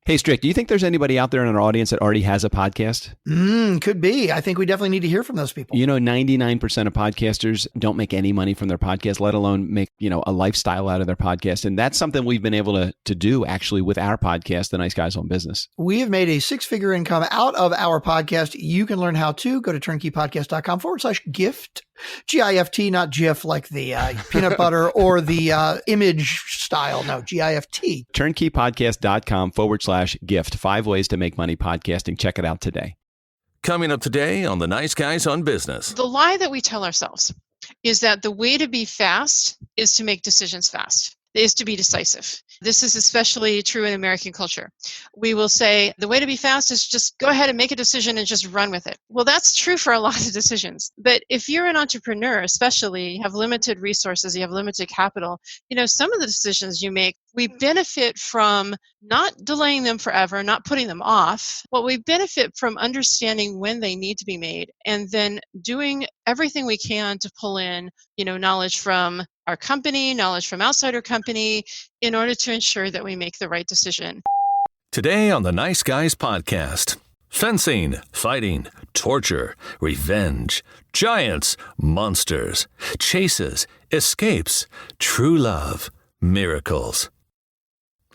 Hey, Strick, do you think there's anybody out there in our audience that already has a podcast? Could be. I think we definitely need to hear from those people. 99% of podcasters don't make any money from their podcast, let alone make, a lifestyle out of their podcast. And that's something we've been able to do actually with our podcast, The Nice Guys on Business. We have made a six-figure income out of our podcast. You can learn how to. Go to turnkeypodcast.com/gift. GIFT, not GIF like the peanut butter or the image style. No, GIFT. Turnkeypodcast.com/gift. 5 ways to make money podcasting. Check it out today. Coming up today on The Nice Guys on Business. The lie that we tell ourselves is that the way to be fast is to make decisions fast, is to be decisive. This is especially true in American culture. We will say the way to be fast is just go ahead and make a decision and just run with it. Well, that's true for a lot of decisions. But if you're an entrepreneur, especially, you have limited resources, you have limited capital, some of the decisions you make, we benefit from not delaying them forever, not putting them off. What we benefit from understanding when they need to be made and then doing everything we can to pull in, knowledge from our company, knowledge from outside our company, in order to ensure that we make the right decision. Today on the Nice Guys podcast. Fencing, fighting, torture, revenge, giants, monsters, chases, escapes, true love, miracles.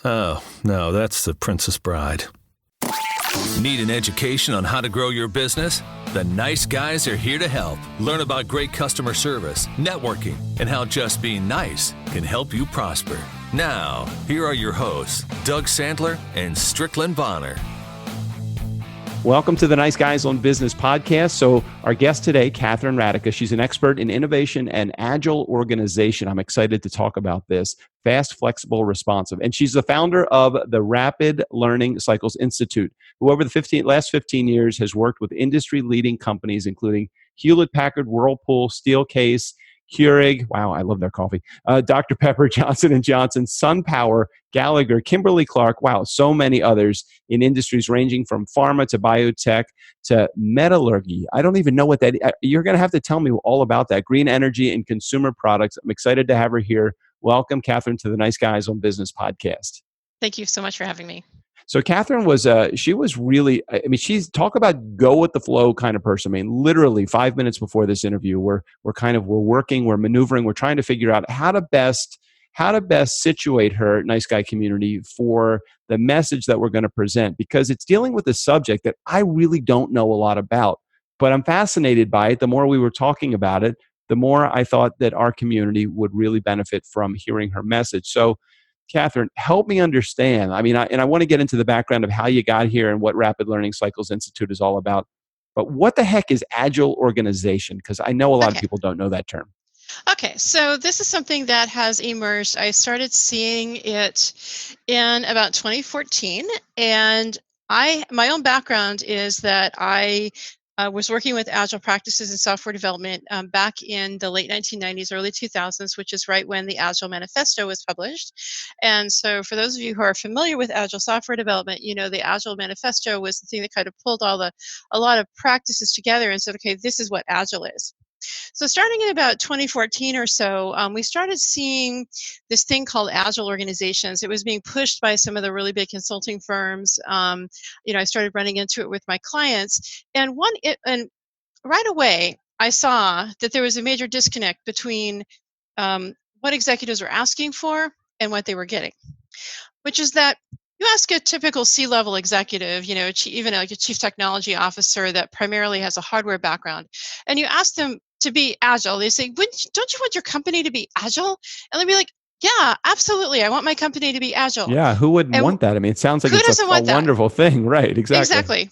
Oh, no, that's The Princess Bride. Need an education on how to grow your business? The Nice Guys are here to help. Learn about great customer service, networking, and how just being nice can help you prosper. Now, here are your hosts, Doug Sandler and Strickland Bonner. Welcome to the Nice Guys on Business podcast. So our guest today, Katherine Radeka, she's an expert in innovation and agile organization. I'm excited to talk about this. Fast, flexible, responsive. And she's the founder of the Rapid Learning Cycles Institute, who over the last 15 years has worked with industry-leading companies, including Hewlett-Packard, Whirlpool, Steelcase, Keurig, wow, I love their coffee, Dr. Pepper, Johnson & Johnson, SunPower, Gallagher, Kimberly-Clark, wow, so many others in industries ranging from pharma to biotech to metallurgy. I don't even know what that is. You're going to have to tell me all about that. Green energy and consumer products. I'm excited to have her here. Welcome, Katherine, to the Nice Guys on Business podcast. Thank you so much for having me. So Katherine she's talk about go with the flow kind of person. I mean, literally 5 minutes before this interview, we're working, we're maneuvering, we're trying to figure out how to best situate her Nice Guy community for the message that we're going to present, because it's dealing with a subject that I really don't know a lot about, but I'm fascinated by it. The more we were talking about it, the more I thought that our community would really benefit from hearing her message. So Katherine, help me understand. I want to get into the background of how you got here and what Rapid Learning Cycles Institute is all about. But what the heck is agile organization? Because I know a lot of people don't know that term. Okay, so this is something that has emerged. I started seeing it in about 2014, and my own background is that I was working with agile practices in software development back in the late 1990s, early 2000s, which is right when the Agile Manifesto was published. And so for those of you who are familiar with agile software development, the Agile Manifesto was the thing that kind of pulled a lot of practices together and said, okay, this is what agile is. So starting in about 2014 or so, we started seeing this thing called agile organizations. It was being pushed by some of the really big consulting firms. I started running into it with my clients, and right away I saw that there was a major disconnect between what executives were asking for and what they were getting, which is that you ask a typical C-level executive, even like a chief technology officer that primarily has a hardware background, and you ask them to be agile. They say, don't you want your company to be agile? And they'd be like, yeah, absolutely. I want my company to be agile. Yeah, who wouldn't want that? I mean, it sounds like it's a wonderful thing, right? Exactly.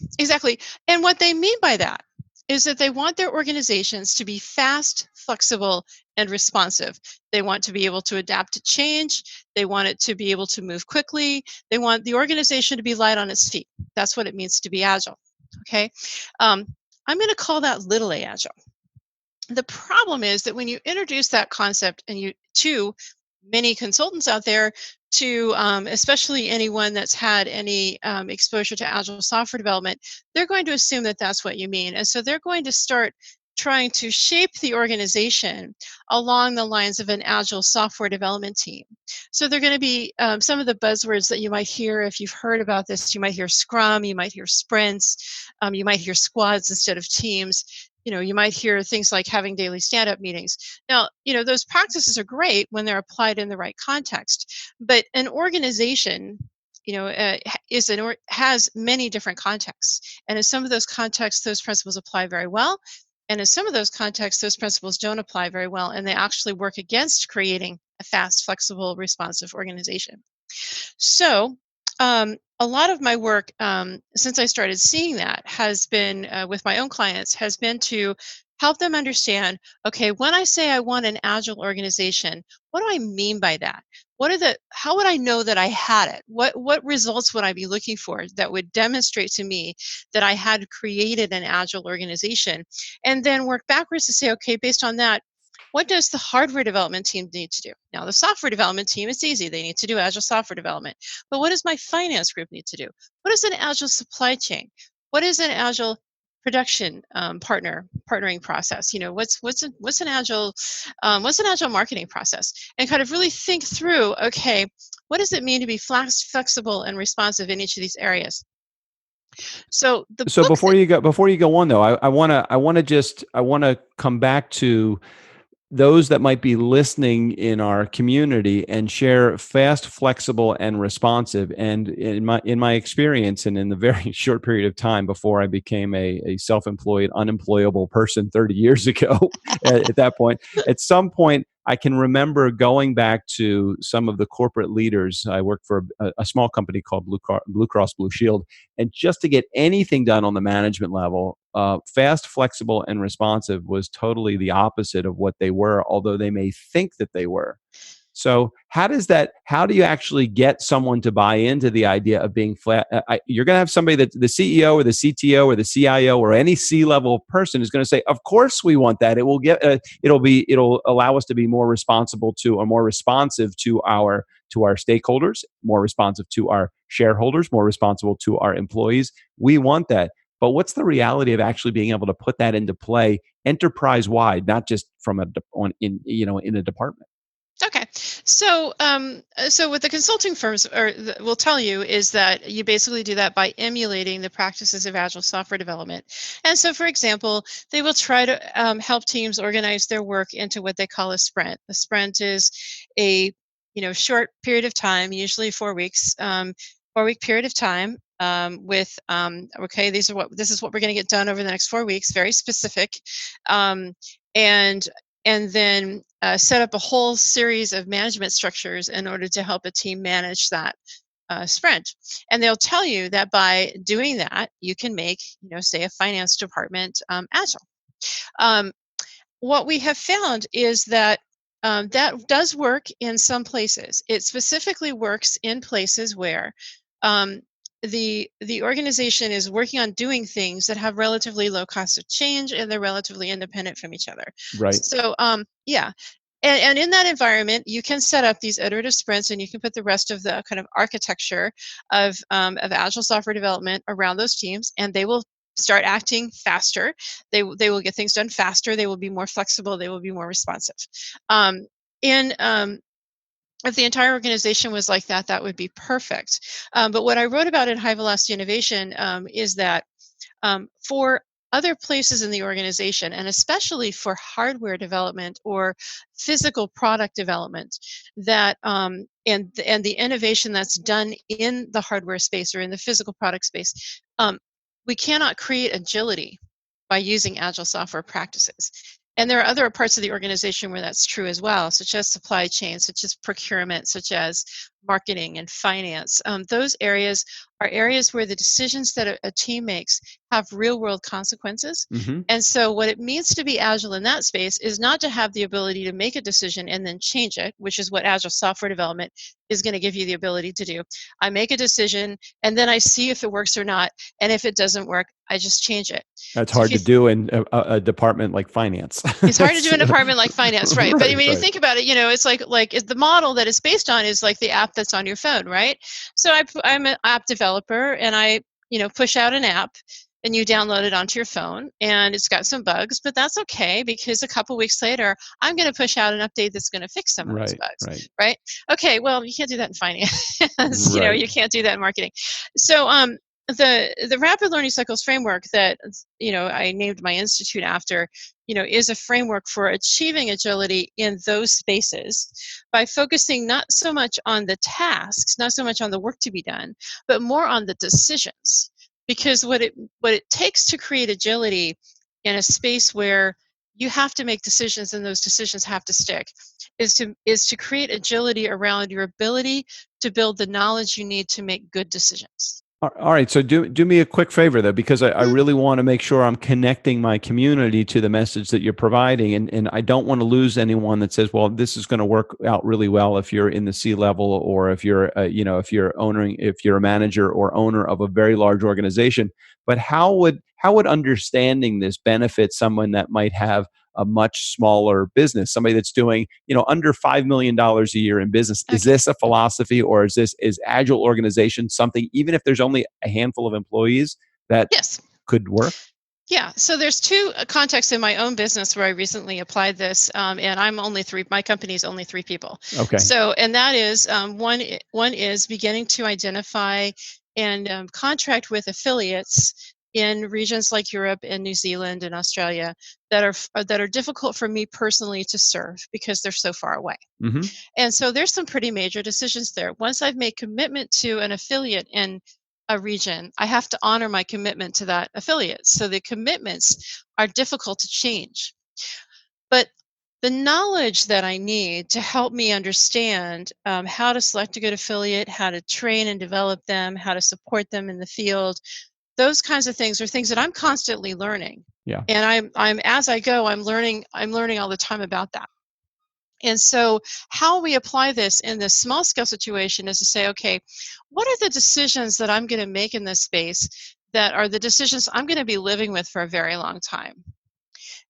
And what they mean by that is that they want their organizations to be fast, flexible, and responsive. They want to be able to adapt to change. They want it to be able to move quickly. They want the organization to be light on its feet. That's what it means to be agile. Okay. I'm going to call that little a agile. The problem is that when you introduce that concept to many consultants out there, to especially anyone that's had any exposure to agile software development, they're going to assume that that's what you mean. And so they're going to start trying to shape the organization along the lines of an agile software development team. So they're going to be some of the buzzwords that you might hear if you've heard about this. You might hear Scrum, you might hear sprints, you might hear squads instead of teams. You might hear things like having daily stand-up meetings. Now, those practices are great when they're applied in the right context, but an organization has many different contexts. And in some of those contexts, those principles apply very well. And in some of those contexts, those principles don't apply very well, and they actually work against creating a fast, flexible, responsive organization. So a lot of my work since I started seeing that has been with my own clients, has been to help them understand, okay, when I say I want an agile organization, what do I mean by that? How would I know that I had it? What results would I be looking for that would demonstrate to me that I had created an agile organization? And then work backwards to say, okay, based on that, what does the hardware development team need to do? Now, the software development team, it's easy. They need to do agile software development. But what does my finance group need to do? What is an agile supply chain? What is an agile production partnering process? What's an agile marketing process? And kind of really think through, okay, what does it mean to be flexible and responsive in each of these areas? So before you go on though, I want to come back to those that might be listening in our community and share fast, flexible, and responsive. And in my experience, and in the very short period of time before I became a self-employed, unemployable person 30 years ago, at that point, at some point, I can remember going back to some of the corporate leaders. I worked for a small company called Blue Cross Blue Shield, and just to get anything done on the management level, fast, flexible, and responsive was totally the opposite of what they were, although they may think that they were. So how do you actually get someone to buy into the idea of being flat? You're going to have somebody that the CEO or the CTO or the CIO or any C-level person is going to say, of course we want that. It'll allow us to be more responsible to, or more responsive to our stakeholders, more responsive to our shareholders, more responsible to our employees. We want that. But what's the reality of actually being able to put that into play enterprise-wide, not just from in a department? Okay, so what the consulting firms will tell you is that you basically do that by emulating the practices of agile software development. And so, for example, they will try to help teams organize their work into what they call a sprint. A sprint is a short period of time, usually 4 weeks, 4-week period of time. With okay, this is what we're going to get done over the next 4 weeks, very specific, and then set up a whole series of management structures in order to help a team manage that sprint. And they'll tell you that by doing that, you can make, say, a finance department agile. What we have found is that that does work in some places. It specifically works in places where the organization is working on doing things that have relatively low cost of change, and they're relatively independent from each other. Right. So yeah. And in that environment, you can set up these iterative sprints, and you can put the rest of the kind of architecture of agile software development around those teams, and they will start acting faster. They will get things done faster. They will be more flexible. They will be more responsive. If the entire organization was like that, that would be perfect. But what I wrote about in High Velocity Innovation is that for other places in the organization, and especially for hardware development or physical product development, that and the innovation that's done in the hardware space or in the physical product space, we cannot create agility by using agile software practices. And there are other parts of the organization where that's true as well, such as supply chain, such as procurement, such as marketing and finance. Those areas are areas where the decisions that a team makes have real-world consequences. Mm-hmm. And so what it means to be agile in that space is not to have the ability to make a decision and then change it, which is what agile software development is going to give you the ability to do. I make a decision, and then I see if it works or not. And if it doesn't work, I just change it. That's hard to do in a department like finance. It's hard to do in a department like finance, right? But I mean, right. You think about it, it's like the model that it's based on is like the app that's on your phone, right? So I'm an app developer, and I push out an app. and you download it onto your phone, and it's got some bugs, but that's okay because a couple weeks later, I'm going to push out an update that's going to fix some of those Right. bugs, Right. right? Okay, well, you can't do that in finance. Right. You can't do that in marketing. So, the rapid learning cycles framework that I named my institute after, is a framework for achieving agility in those spaces by focusing not so much on the tasks, not so much on the work to be done, but more on the decisions. Because what it takes to create agility in a space where you have to make decisions and those decisions have to stick is to create agility around your ability to build the knowledge you need to make good decisions. All right. So do me a quick favor though, because I Mhm. really want to make sure I'm connecting my community to the message that you're providing. And I don't want to lose anyone that says, well, this is going to work out really well if you're in the C level, or if you're, if you're a manager or owner of a very large organization. But how would understanding this benefit someone that might have a much smaller business, somebody that's doing, under $5 million a year in business? Is Okay. this a philosophy, or is agile organization something, even if there's only a handful of employees, that Yes. could work? Yeah, so there's two contexts in my own business where I recently applied this, and I'm only three. My company is only three people. Okay. So, and that is one is beginning to identify and contract with affiliates in regions like Europe and New Zealand and Australia that are difficult for me personally to serve because they're so far away. Hmm. And so there's some pretty major decisions there. Once I've made commitment to an affiliate in a region, I have to honor my commitment to that affiliate. So the commitments are difficult to change. But the knowledge that I need to help me understand how to select a good affiliate, how to train and develop them, how to support them in the field, those kinds of things are things that I'm constantly learning. Yeah. And I'm as I go, I'm learning all the time about that. And so, how we apply this in this small scale situation is to say, okay, what are the decisions that I'm going to make in this space that are the decisions I'm going to be living with for a very long time?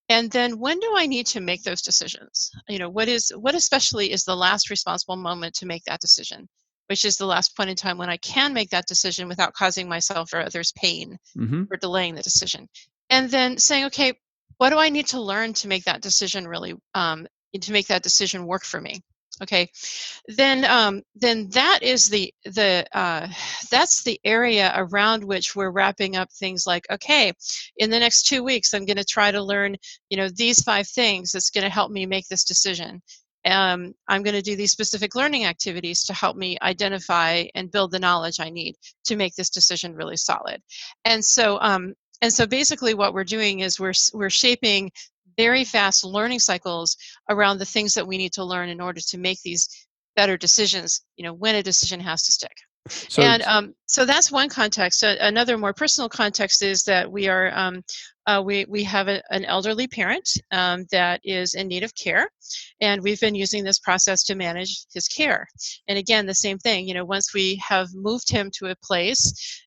And then when do I need to make those decisions? What especially is the last responsible moment to make that decision, which is the last point in time when I can make that decision without causing myself or others pain Hmm. or delaying the decision. And then saying, okay, what do I need to learn to make that decision to make that decision work for me? Okay, then that is that's the area around which we're wrapping up things like, okay, in the next 2 weeks, I'm going to try to learn, these 5 things that's going to help me make this decision. I'm going to do these specific learning activities to help me identify and build the knowledge I need to make this decision really solid. And so basically what we're doing is we're shaping very fast learning cycles around the things that we need to learn in order to make these better decisions, when a decision has to stick. So And so that's one context. Another more personal context is that we have an elderly parent that is in need of care, and we've been using this process to manage his care. And again, the same thing. Once we have moved him to a place,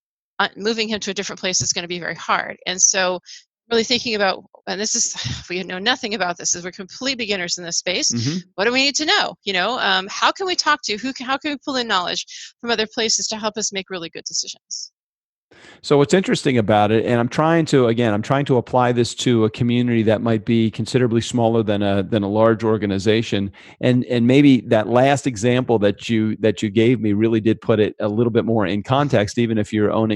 moving him to a different place is going to be very hard. And so, really thinking about, and this is, we know nothing about this, as we're complete beginners in this space. mhm. What do we need to know? How can we talk to how can we pull in knowledge from other places to help us make really good decisions? So what's interesting about it, and I'm trying to apply this to a community that might be considerably smaller than a large organization, and maybe that last example that you gave me really did put it a little bit more in context. Even if you own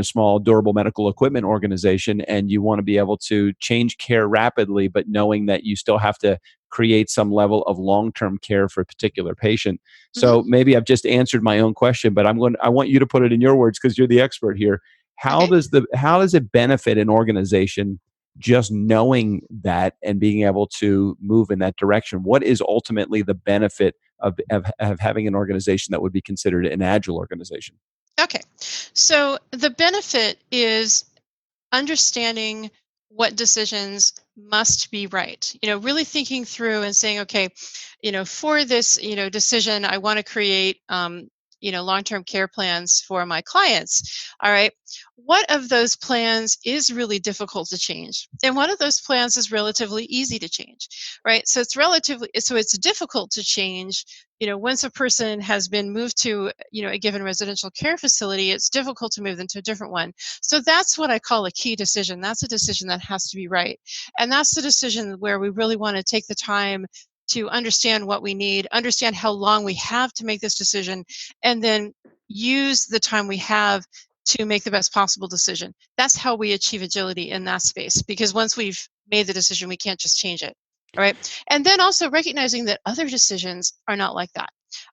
a small durable medical equipment organization and you want to be able to change care rapidly, but knowing that you still have to create some level of long-term care for a particular patient. Hmm. So maybe I've just answered my own question, but I want you to put it in your words because you're the expert here. Okay. How does it benefit an organization just knowing that and being able to move in that direction? What is ultimately the benefit of having an organization that would be considered an agile organization? Okay. So the benefit is understanding what decisions must be right. Really thinking through and saying, okay, for this, decision, I want to create, long-term care plans for my clients. All right. What of those plans is really difficult to change? And one of those plans is relatively easy to change, right? So it's difficult to change. Once a person has been moved to, a given residential care facility, it's difficult to move them to a different one. So that's what I call a key decision. That's a decision that has to be right. And that's the decision where we really want to take the time to understand what we need, understand how long we have to make this decision, and then use the time we have to make the best possible decision. That's how we achieve agility in that space, because once we've made the decision, we can't just change it. All right. And then also recognizing that other decisions are not like that.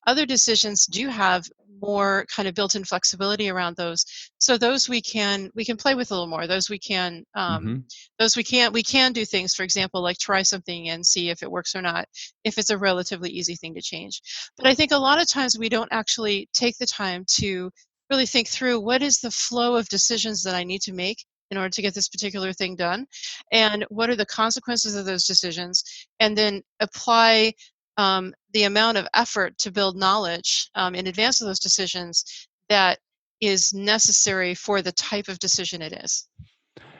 Other decisions do have more kind of built-in flexibility around those. So those we can play with a little more. Those we can do things, for example, like try something and see if it works or not, if it's a relatively easy thing to change. But I think a lot of times we don't actually take the time to really think through what is the flow of decisions that I need to make in order to get this particular thing done, and what are the consequences of those decisions, and then apply the amount of effort to build knowledge in advance of those decisions that is necessary for the type of decision it is.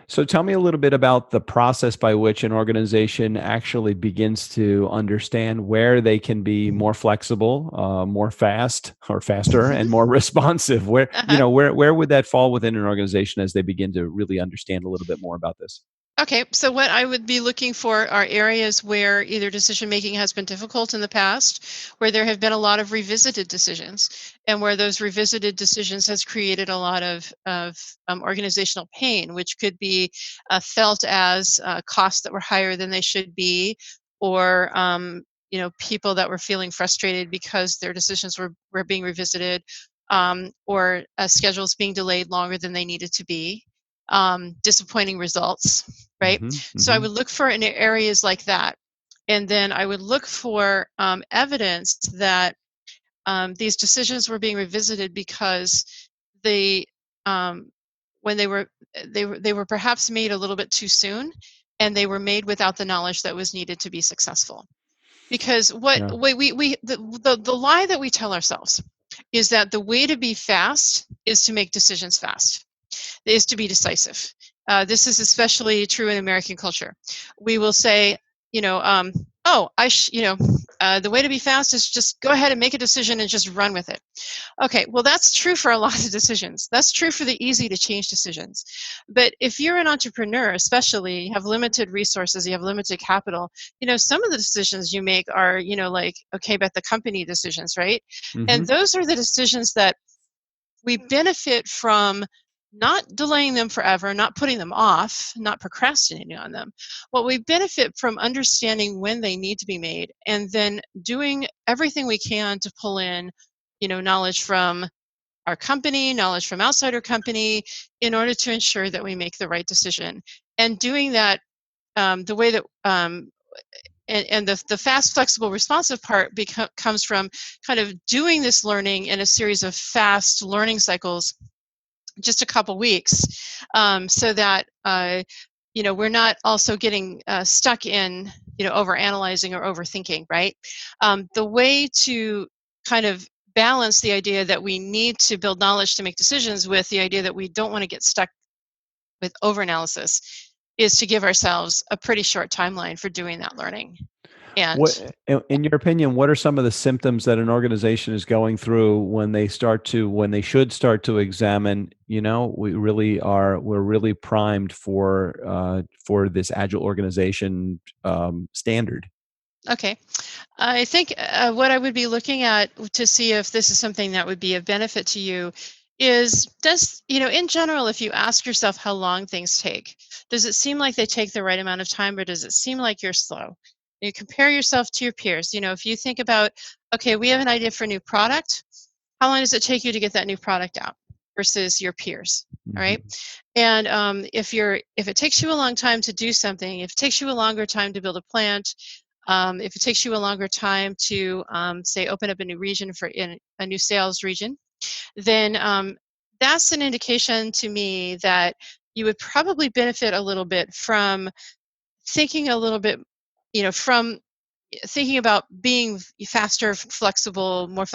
So tell me a little bit about the process by which an organization actually begins to understand where they can be more flexible, more faster, and more responsive. Where would that fall within an organization as they begin to really understand a little bit more about this? Okay, so what I would be looking for are areas where either decision making has been difficult in the past, where there have been a lot of revisited decisions, and where those revisited decisions has created a lot of organizational pain, which could be felt as costs that were higher than they should be, or people that were feeling frustrated because their decisions were being revisited, or schedules being delayed longer than they needed to be. Disappointing results, right? So I would look for in areas like that. And then I would look for evidence that these decisions were being revisited because they, when they were perhaps made a little bit too soon, and they were made without the knowledge that was needed to be successful. Because the lie that we tell ourselves is that the way to be fast is to make decisions fast, is to be decisive. This is especially true in American culture. We will say, the way to be fast is just go ahead and make a decision and just run with it. Okay, well, that's true for a lot of decisions. That's true for the easy to change decisions. But if you're an entrepreneur, especially, you have limited resources, you have limited capital, some of the decisions you make are, bet the company decisions, right? And those are the decisions that we benefit from not delaying them forever, not putting them off, not procrastinating on them. What we benefit from understanding when they need to be made, and then doing everything we can to pull in, knowledge from our company, knowledge from outside our company, in order to ensure that we make the right decision. And doing that the way that and the fast, flexible, responsive part comes from kind of doing this learning in a series of fast learning cycles, just a couple weeks, so that we're not also getting stuck in over analyzing or overthinking, right? The way to kind of balance the idea that we need to build knowledge to make decisions with the idea that we don't want to get stuck with overanalysis is to give ourselves a pretty short timeline for doing that learning. And in your opinion, what are some of the symptoms that an organization is going through when they should start to examine, we're really primed for this agile organization standard? Okay. I think what I would be looking at to see if this is something that would be of benefit to you is, in general, if you ask yourself how long things take, does it seem like they take the right amount of time, or does it seem like you're slow? You compare yourself to your peers. If you think about, okay, we have an idea for a new product. How long does it take you to get that new product out versus your peers? All right. And if it takes you a long time to do something, if it takes you a longer time to build a plant, if it takes you a longer time to say open up a new region a new sales region, then that's an indication to me that you would probably benefit a little bit from thinking a little bit, from thinking about being faster, flexible, more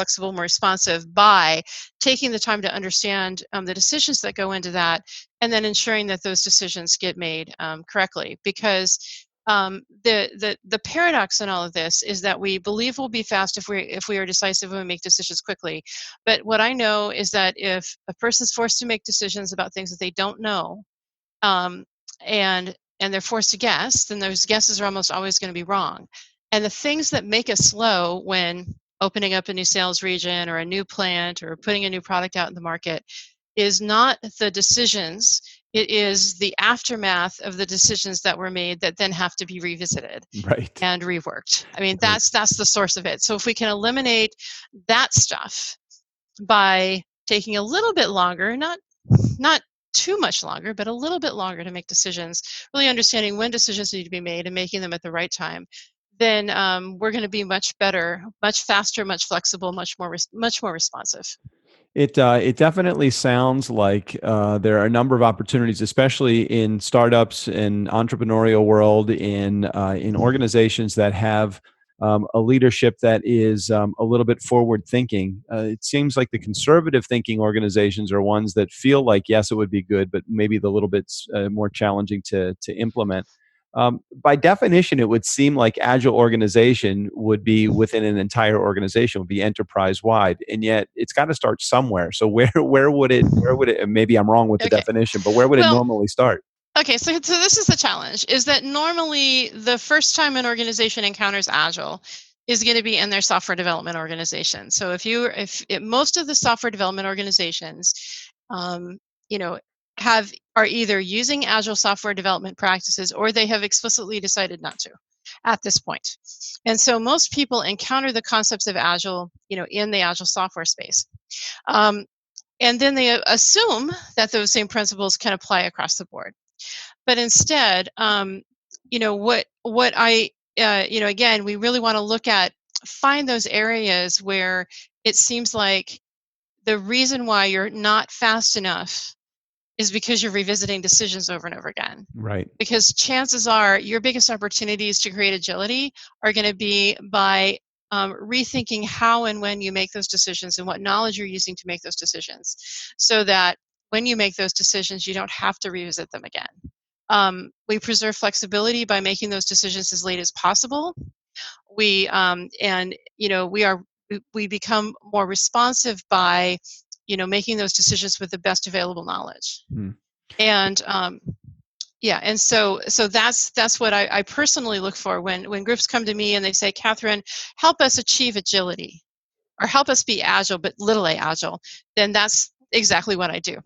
responsive by taking the time to understand the decisions that go into that, and then ensuring that those decisions get made correctly. Because the paradox in all of this is that we believe we'll be fast if we are decisive and we make decisions quickly. But what I know is that if a person's forced to make decisions about things that they don't know, um, and they're forced to guess, then those guesses are almost always going to be wrong. And the things that make us slow when opening up a new sales region or a new plant or putting a new product out in the market is not the decisions. It is the aftermath of the decisions that were made that then have to be revisited Right. and reworked. I mean, that's the source of it. So if we can eliminate that stuff by taking a little bit longer, not too much longer, but a little bit longer to make decisions, really understanding when decisions need to be made and making them at the right time, then we're going to be much better, much faster, much flexible, much more responsive. It definitely sounds like there are a number of opportunities, especially in startups and entrepreneurial world, in organizations that have a leadership that is a little bit forward thinking. It seems like the conservative thinking organizations are ones that feel like, yes, it would be good, but maybe the little bit more challenging to implement. By definition, it would seem like agile organization would be within an entire organization, would be enterprise wide, and yet it's got to start somewhere. So where would it? And maybe I'm wrong with the definition, but where would it normally start? Okay, so this is the challenge: is that normally the first time an organization encounters agile is going to be in their software development organization. So if most of the software development organizations, you know, are either using agile software development practices or they have explicitly decided not to at this point. And so most people encounter the concepts of agile, in the agile software space. And then they assume that those same principles can apply across the board. But instead, again, we really want to find those areas where it seems like the reason why you're not fast enough is because you're revisiting decisions over and over again. Right. Because chances are your biggest opportunities to create agility are going to be by rethinking how and when you make those decisions and what knowledge you're using to make those decisions, so that when you make those decisions, you don't have to revisit them again. We preserve flexibility by making those decisions as late as possible. We become more responsive by making those decisions with the best available knowledge. And and so that's what I personally look for when groups come to me and they say, Catherine, help us achieve agility, or help us be agile, but little a agile. Then that's exactly what I do.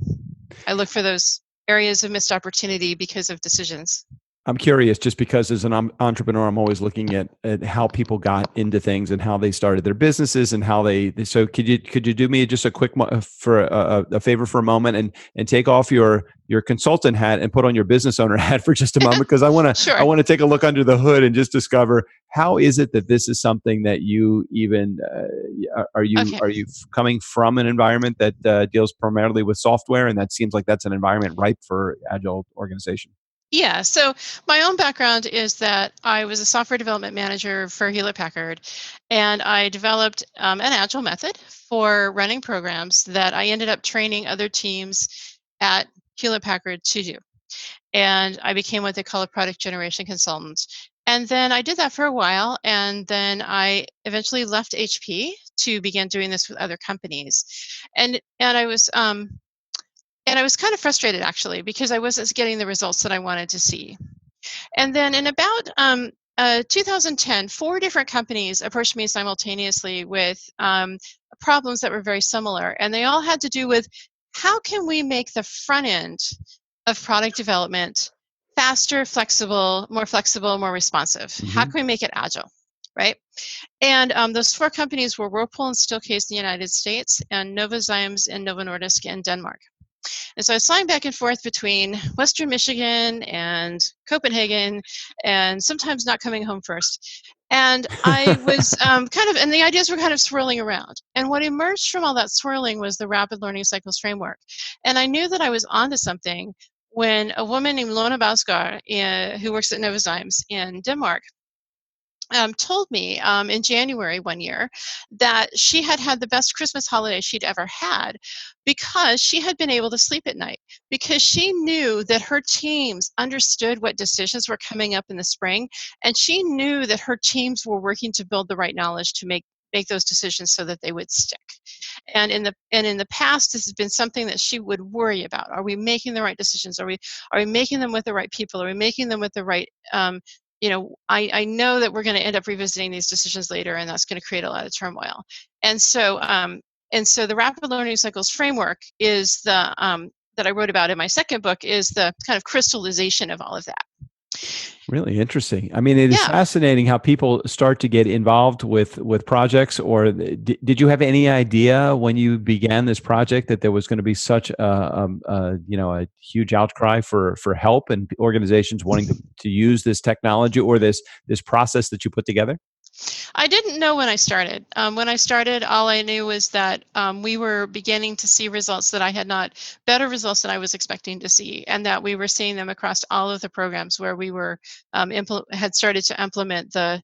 I look for those areas of missed opportunity because of decisions. I'm curious, just because as an entrepreneur, I'm always looking at how people got into things and how they started their businesses and how they. So could you do me just a quick for a favor for a moment and take off your consultant hat and put on your business owner hat for just a moment, because I want to Sure. I want to take a look under the hood and just discover, how is it that this is something that you even are you coming from an environment that deals primarily with software, and that seems like that's an environment ripe for agile organization. Yeah, so my own background is that I was a software development manager for Hewlett-Packard, and I developed an agile method for running programs that I ended up training other teams at Hewlett-Packard to do. And I became what they call a product generation consultant. And then I did that for a while, and then I eventually left HP to begin doing this with other companies. And I was kind of frustrated, actually, because I wasn't getting the results that I wanted to see. And then in about 2010, 4 different companies approached me simultaneously with problems that were very similar. And they all had to do with, how can we make the front end of product development faster, flexible, more responsive? Mm-hmm. How can we make it agile, right? And those 4 companies were Whirlpool and Steelcase in the United States, and Novozymes and Novo Nordisk in Denmark. And so I was flying back and forth between Western Michigan and Copenhagen, and sometimes not coming home first. And I was and the ideas were kind of swirling around. And what emerged from all that swirling was the Rapid Learning Cycles framework. And I knew that I was onto something when a woman named Lone Bausgaard, who works at Novozymes in Denmark, told me in January one year that she had had the best Christmas holiday she'd ever had because she had been able to sleep at night, because she knew that her teams understood what decisions were coming up in the spring, and she knew that her teams were working to build the right knowledge to make those decisions so that they would stick. And in the past, this has been something that she would worry about. Are we making the right decisions? Are we making them with the right people? Are we making them with the right I know that we're going to end up revisiting these decisions later, and that's going to create a lot of turmoil. And so the rapid learning cycles framework is the that I wrote about in my second book, is the kind of crystallization of all of that. Really interesting. I mean, it is Yeah. fascinating how people start to get involved with projects. Or did you have any idea when you began this project that there was going to be such a huge outcry for help and organizations wanting to use this technology or this process that you put together? I didn't know when I started. When I started, all I knew was that we were beginning to see results that I had not, better results than I was expecting to see, and that we were seeing them across all of the programs where we were had started to implement the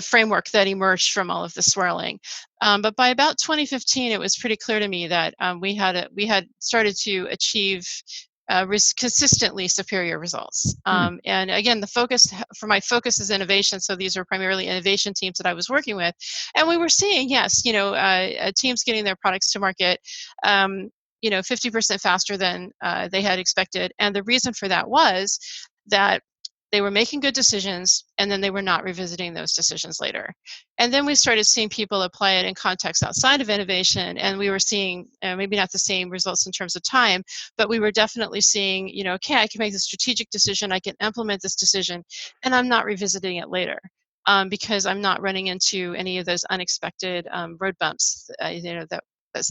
framework that emerged from all of the swirling. But by about 2015, it was pretty clear to me that we had started to achieve consistently superior results. And again, my focus is innovation. So these are primarily innovation teams that I was working with. And we were seeing, yes, teams getting their products to market, 50% faster than they had expected. And the reason for that was that they were making good decisions, and then they were not revisiting those decisions later. And then we started seeing people apply it in contexts outside of innovation, and we were seeing maybe not the same results in terms of time, but we were definitely seeing, okay, I can make the strategic decision, I can implement this decision, and I'm not revisiting it later. Because I'm not running into any of those unexpected road bumps, that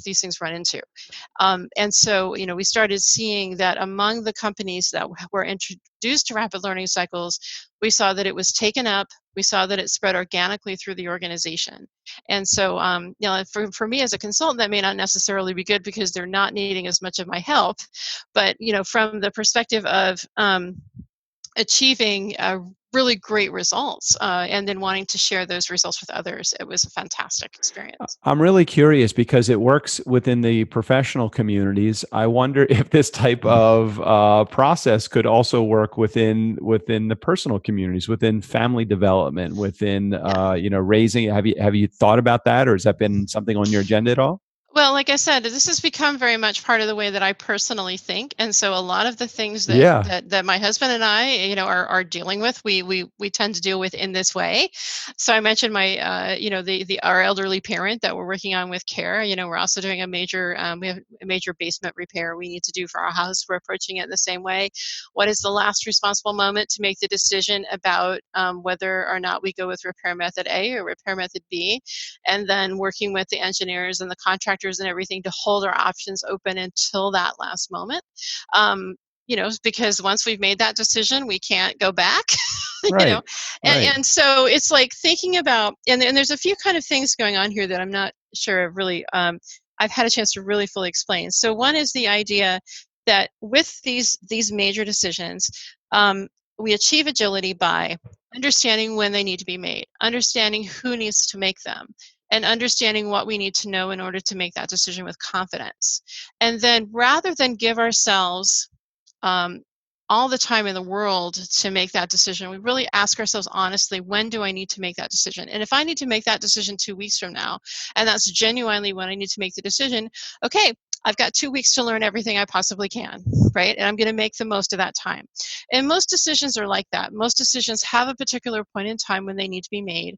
these things run into. And so, we started seeing that among the companies that were introduced to rapid learning cycles, we saw that it was taken up. We saw that it spread organically through the organization. And so, for me as a consultant, that may not necessarily be good because they're not needing as much of my help. But, from the perspective of achieving really great results and then wanting to share those results with others, it was a fantastic experience. I'm really curious because it works within the professional communities. I wonder if this type of process could also work within the personal communities, within family development, within raising. Have you thought about that, or has that been something on your agenda at all? Well, like I said, this has become very much part of the way that I personally think, and so a lot of the things that my husband and I, are dealing with, we tend to deal with in this way. So I mentioned my, our elderly parent that we're working on with care. We're also doing we have a major basement repair we need to do for our house. We're approaching it in the same way. What is the last responsible moment to make the decision about whether or not we go with repair method A or repair method B, and then working with the engineers and the contractors and everything to hold our options open until that last moment. Because once we've made that decision, we can't go back. Right. And so it's like thinking about, and there's a few kind of things going on here that I'm not sure really I've had a chance to really fully explain. So one is the idea that with these major decisions, we achieve agility by understanding when they need to be made, understanding who needs to make them, and understanding what we need to know in order to make that decision with confidence. And then rather than give ourselves all the time in the world to make that decision, we really ask ourselves honestly, when do I need to make that decision? And if I need to make that decision 2 weeks from now, and that's genuinely when I need to make the decision, okay, I've got 2 weeks to learn everything I possibly can, right? And I'm going to make the most of that time. And most decisions are like that. Most decisions have a particular point in time when they need to be made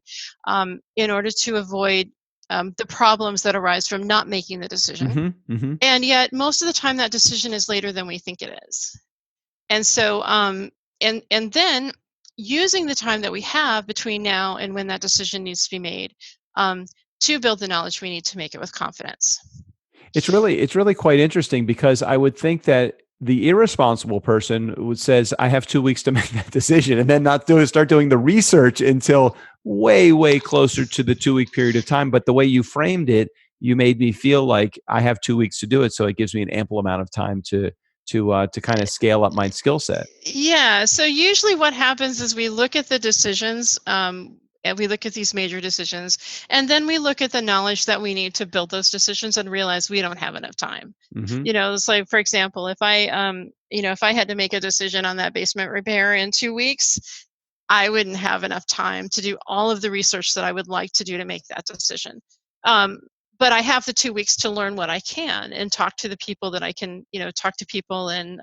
in order to avoid the problems that arise from not making the decision. And yet, most of the time, that decision is later than we think it is. And so, and then using the time that we have between now and when that decision needs to be made to build the knowledge we need to make it with confidence. It's really quite interesting because I would think that the irresponsible person says, I have 2 weeks to make that decision, and then start doing the research until way, way closer to the 2 week period of time. But the way you framed it, you made me feel like I have 2 weeks to do it. So it gives me an ample amount of time to kind of scale up my skill set. Yeah. So usually what happens is we look at the decisions and we look at these major decisions, and then we look at the knowledge that we need to build those decisions and realize we don't have enough time. Hmm. It's like, for example, if I had to make a decision on that basement repair in 2 weeks, I wouldn't have enough time to do all of the research that I would like to do to make that decision. But I have the 2 weeks to learn what I can and talk to the people that I can, talk to people and,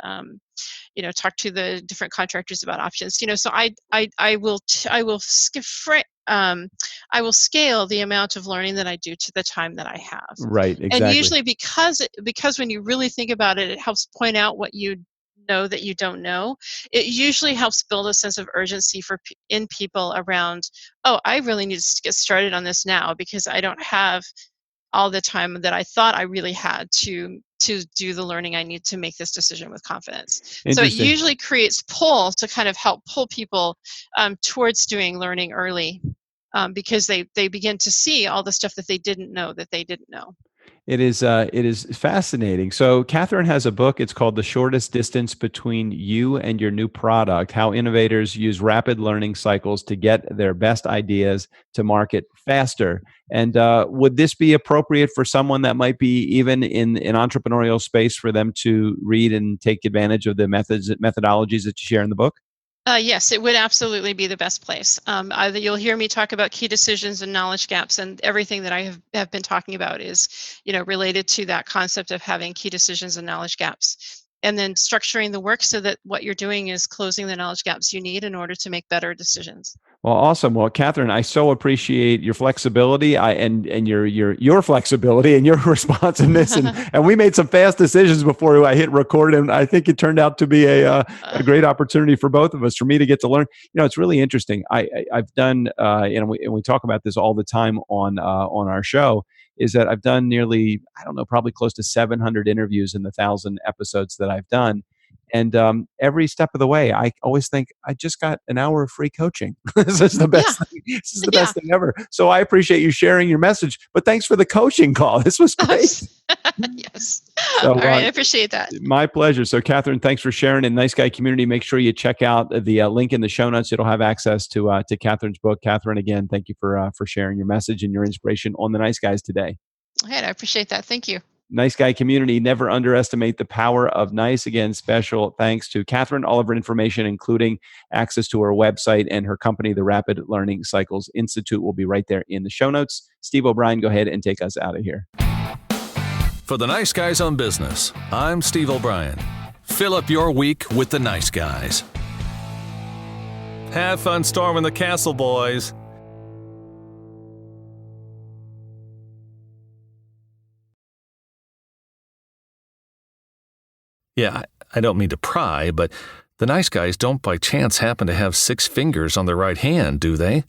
talk to the different contractors about options. So I will I will scale the amount of learning that I do to the time that I have. Right, And exactly. usually because when you really think about it, it helps point out what you know that you don't know. It usually helps build a sense of urgency in people around, oh, I really need to get started on this now because I don't have all the time that I thought I really had to do the learning I need to make this decision with confidence. So it Interesting. usually creates pull to kind of help pull people towards doing learning early, because they begin to see all the stuff that they didn't know that they didn't know. It is fascinating. So Catherine has a book. It's called The Shortest Distance Between You and Your New Product: How Innovators Use Rapid Learning Cycles to Get Their Best Ideas to Market Faster. And would this be appropriate for someone that might be even in an entrepreneurial space for them to read and take advantage of the methodologies that you share in the book? Yes, it would absolutely be the best place. You'll hear me talk about key decisions and knowledge gaps, and everything that I have been talking about is, related to that concept of having key decisions and knowledge gaps, and then structuring the work so that what you're doing is closing the knowledge gaps you need in order to make better decisions. Well, awesome. Well, Catherine, I so appreciate your flexibility and your flexibility and your responsiveness, and we made some fast decisions before I hit record, and I think it turned out to be a great opportunity for both of us, for me to get to learn. It's really interesting. I've done, and we talk about this all the time on our show, is that I've done nearly, I don't know, probably close to 700 interviews in the 1,000 episodes that I've done. And every step of the way, I always think I just got an hour of free coaching. This is the best thing. This is the best thing ever. So I appreciate you sharing your message, but thanks for the coaching call. This was great. Yes. So, all right. I appreciate that. My pleasure. So Catherine, thanks for sharing. And Nice Guy community, make sure you check out the link in the show notes. It'll have access to Catherine's book. Catherine, again, thank you for sharing your message and your inspiration on the Nice Guys today. All right. I appreciate that. Thank you. Nice Guy community, never underestimate the power of nice. Again, special thanks to Catherine. All of her information, including access to her website and her company, the Rapid Learning Cycles Institute, will be right there in the show notes. Steve O'Brien, go ahead and take us out of here. For the Nice Guys on Business, I'm Steve O'Brien. Fill up your week with the Nice Guys. Have fun storming the castle, boys. Yeah, I don't mean to pry, but the Nice Guys don't by chance happen to have 6 fingers on their right hand, do they?